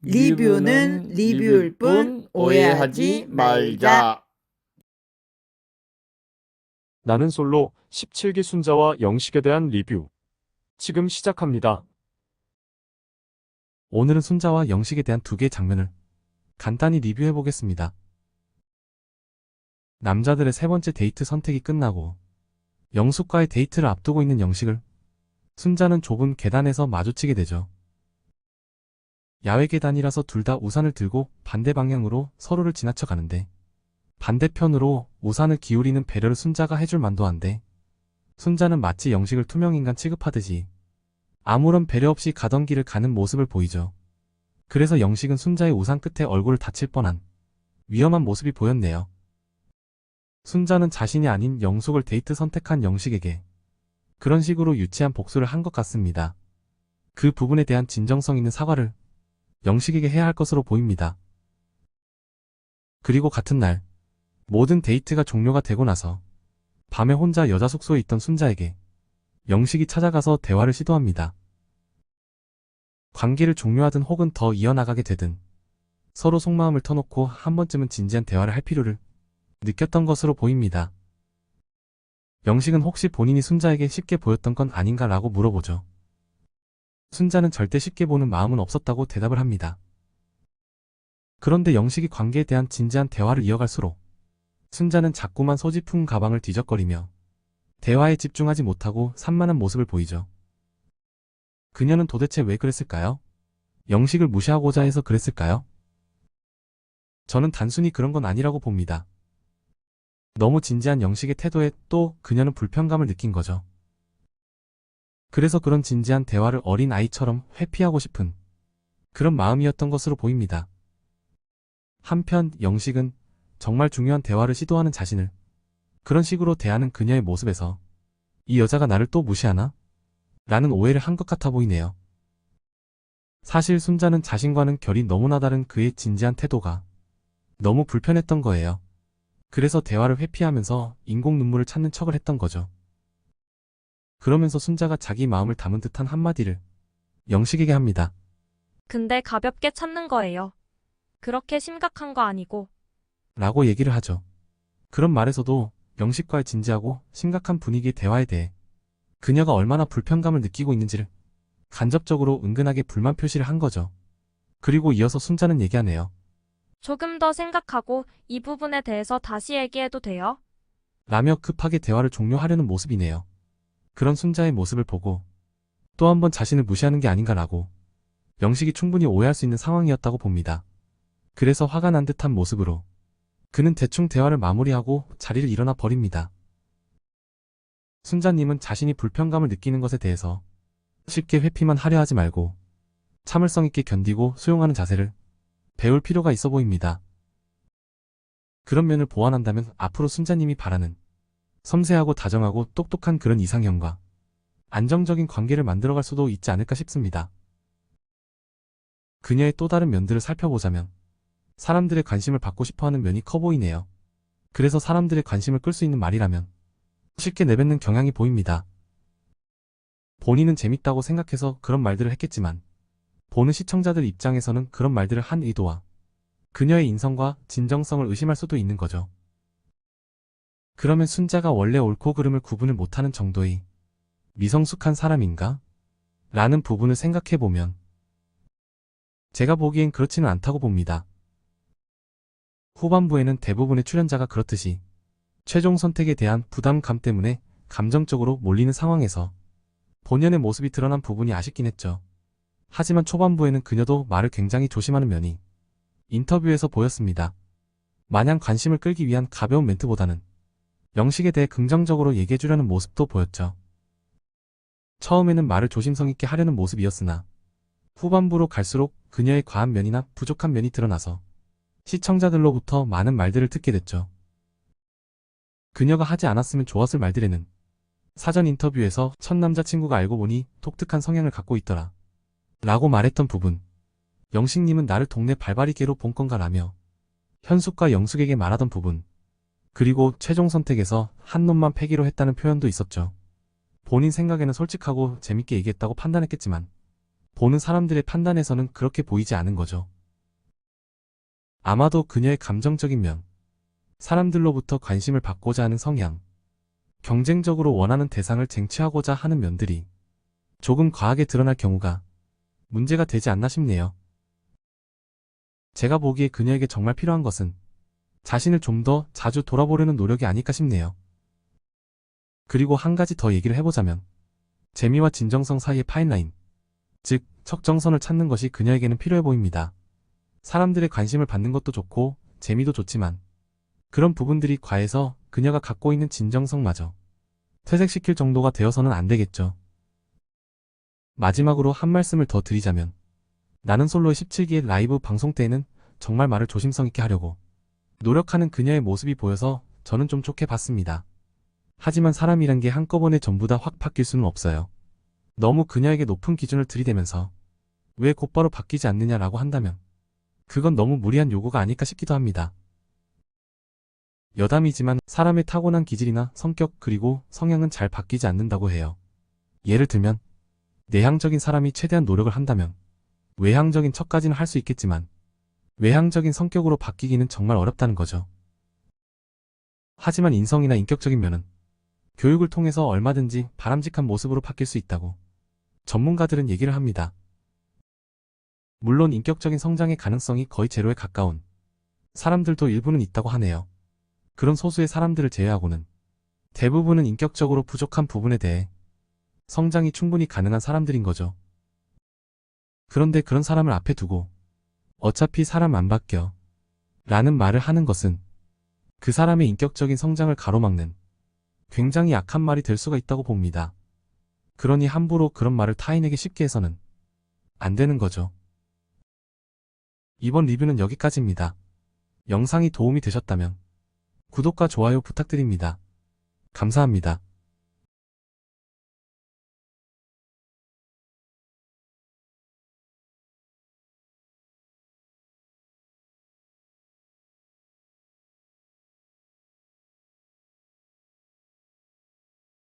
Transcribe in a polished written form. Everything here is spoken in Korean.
리뷰는 리뷰일 뿐 오해하지 말자. 나는 솔로 17기 순자와 영식에 대한 리뷰. 지금 시작합니다. 오늘은 순자와 영식에 대한 두 개의 장면을 간단히 리뷰해 보겠습니다. 남자들의 세 번째 데이트 선택이 끝나고 영숙과의 데이트를 앞두고 있는 영식을 순자는 좁은 계단에서 마주치게 되죠. 야외 계단이라서 둘 다 우산을 들고 반대 방향으로 서로를 지나쳐 가는데 반대편으로 우산을 기울이는 배려를 순자가 해줄 만도 한데 순자는 마치 영식을 투명인간 취급하듯이 아무런 배려 없이 가던 길을 가는 모습을 보이죠. 그래서 영식은 순자의 우산 끝에 얼굴을 다칠 뻔한 위험한 모습이 보였네요. 순자는 자신이 아닌 영숙을 데이트 선택한 영식에게 그런 식으로 유치한 복수를 한 것 같습니다. 그 부분에 대한 진정성 있는 사과를 영식에게 해야 할 것으로 보입니다. 그리고 같은 날 모든 데이트가 종료가 되고 나서 밤에 혼자 여자 숙소에 있던 순자에게 영식이 찾아가서 대화를 시도합니다. 관계를 종료하든 혹은 더 이어나가게 되든 서로 속마음을 터놓고 한 번쯤은 진지한 대화를 할 필요를 느꼈던 것으로 보입니다. 영식은 혹시 본인이 순자에게 쉽게 보였던 건 아닌가 라고 물어보죠. 순자는 절대 쉽게 보는 마음은 없었다고 대답을 합니다. 그런데 영식이 관계에 대한 진지한 대화를 이어갈수록 순자는 자꾸만 소지품 가방을 뒤적거리며 대화에 집중하지 못하고 산만한 모습을 보이죠. 그녀는 도대체 왜 그랬을까요? 영식을 무시하고자 해서 그랬을까요? 저는 단순히 그런 건 아니라고 봅니다. 너무 진지한 영식의 태도에 또 그녀는 불편감을 느낀 거죠. 그래서 그런 진지한 대화를 어린 아이처럼 회피하고 싶은 그런 마음이었던 것으로 보입니다. 한편 영식은 정말 중요한 대화를 시도하는 자신을 그런 식으로 대하는 그녀의 모습에서 이 여자가 나를 또 무시하나? 라는 오해를 한 것 같아 보이네요. 사실 순자는 자신과는 결이 너무나 다른 그의 진지한 태도가 너무 불편했던 거예요. 그래서 대화를 회피하면서 인공 눈물을 찾는 척을 했던 거죠. 그러면서 순자가 자기 마음을 담은 듯한 한마디를 영식에게 합니다. 근데 가볍게 찾는 거예요. 그렇게 심각한 거 아니고. 라고 얘기를 하죠. 그런 말에서도 영식과의 진지하고 심각한 분위기의 대화에 대해 그녀가 얼마나 불편감을 느끼고 있는지를 간접적으로 은근하게 불만 표시를 한 거죠. 그리고 이어서 순자는 얘기하네요. 조금 더 생각하고 이 부분에 대해서 다시 얘기해도 돼요? 라며 급하게 대화를 종료하려는 모습이네요. 그런 순자의 모습을 보고 또 한 번 자신을 무시하는 게 아닌가라고 영식이 충분히 오해할 수 있는 상황이었다고 봅니다. 그래서 화가 난 듯한 모습으로 그는 대충 대화를 마무리하고 자리를 일어나 버립니다. 순자님은 자신이 불편감을 느끼는 것에 대해서 쉽게 회피만 하려 하지 말고 참을성 있게 견디고 수용하는 자세를 배울 필요가 있어 보입니다. 그런 면을 보완한다면 앞으로 순자님이 바라는 섬세하고 다정하고 똑똑한 그런 이상형과 안정적인 관계를 만들어갈 수도 있지 않을까 싶습니다. 그녀의 또 다른 면들을 살펴보자면 사람들의 관심을 받고 싶어하는 면이 커 보이네요. 그래서 사람들의 관심을 끌 수 있는 말이라면 쉽게 내뱉는 경향이 보입니다. 본인은 재밌다고 생각해서 그런 말들을 했겠지만 보는 시청자들 입장에서는 그런 말들을 한 의도와 그녀의 인성과 진정성을 의심할 수도 있는 거죠. 그러면 순자가 원래 옳고 그름을 구분을 못하는 정도의 미성숙한 사람인가? 라는 부분을 생각해보면 제가 보기엔 그렇지는 않다고 봅니다. 후반부에는 대부분의 출연자가 그렇듯이 최종 선택에 대한 부담감 때문에 감정적으로 몰리는 상황에서 본연의 모습이 드러난 부분이 아쉽긴 했죠. 하지만 초반부에는 그녀도 말을 굉장히 조심하는 면이 인터뷰에서 보였습니다. 마냥 관심을 끌기 위한 가벼운 멘트보다는 영식에 대해 긍정적으로 얘기해주려는 모습도 보였죠. 처음에는 말을 조심성 있게 하려는 모습이었으나 후반부로 갈수록 그녀의 과한 면이나 부족한 면이 드러나서 시청자들로부터 많은 말들을 듣게 됐죠. 그녀가 하지 않았으면 좋았을 말들에는 사전 인터뷰에서 첫 남자친구가 알고 보니 독특한 성향을 갖고 있더라 라고 말했던 부분, 영식님은 나를 동네 발바리개로 본 건가 라며 현숙과 영숙에게 말하던 부분, 그리고 최종 선택에서 한 놈만 패기로 했다는 표현도 있었죠. 본인 생각에는 솔직하고 재밌게 얘기했다고 판단했겠지만 보는 사람들의 판단에서는 그렇게 보이지 않은 거죠. 아마도 그녀의 감정적인 면, 사람들로부터 관심을 받고자 하는 성향, 경쟁적으로 원하는 대상을 쟁취하고자 하는 면들이 조금 과하게 드러날 경우가 문제가 되지 않나 싶네요. 제가 보기에 그녀에게 정말 필요한 것은 자신을 좀 더 자주 돌아보려는 노력이 아닐까 싶네요. 그리고 한 가지 더 얘기를 해보자면 재미와 진정성 사이의 파인라인, 즉 적정선을 찾는 것이 그녀에게는 필요해 보입니다. 사람들의 관심을 받는 것도 좋고 재미도 좋지만 그런 부분들이 과해서 그녀가 갖고 있는 진정성마저 퇴색시킬 정도가 되어서는 안 되겠죠. 마지막으로 한 말씀을 더 드리자면 나는 솔로의 17기의 라이브 방송 때에는 정말 말을 조심성 있게 하려고 노력하는 그녀의 모습이 보여서 저는 좀 좋게 봤습니다. 하지만 사람이란 게 한꺼번에 전부 다 확 바뀔 수는 없어요. 너무 그녀에게 높은 기준을 들이대면서 왜 곧바로 바뀌지 않느냐라고 한다면 그건 너무 무리한 요구가 아닐까 싶기도 합니다. 여담이지만 사람의 타고난 기질이나 성격 그리고 성향은 잘 바뀌지 않는다고 해요. 예를 들면 내향적인 사람이 최대한 노력을 한다면 외향적인 척까지는 할 수 있겠지만 외향적인 성격으로 바뀌기는 정말 어렵다는 거죠. 하지만 인성이나 인격적인 면은 교육을 통해서 얼마든지 바람직한 모습으로 바뀔 수 있다고 전문가들은 얘기를 합니다. 물론 인격적인 성장의 가능성이 거의 제로에 가까운 사람들도 일부는 있다고 하네요. 그런 소수의 사람들을 제외하고는 대부분은 인격적으로 부족한 부분에 대해 성장이 충분히 가능한 사람들인 거죠. 그런데 그런 사람을 앞에 두고 어차피 사람 안 바뀌어 라는 말을 하는 것은 그 사람의 인격적인 성장을 가로막는 굉장히 약한 말이 될 수가 있다고 봅니다. 그러니 함부로 그런 말을 타인에게 쉽게 해서는 안 되는 거죠. 이번 리뷰는 여기까지입니다. 영상이 도움이 되셨다면 구독과 좋아요 부탁드립니다. 감사합니다.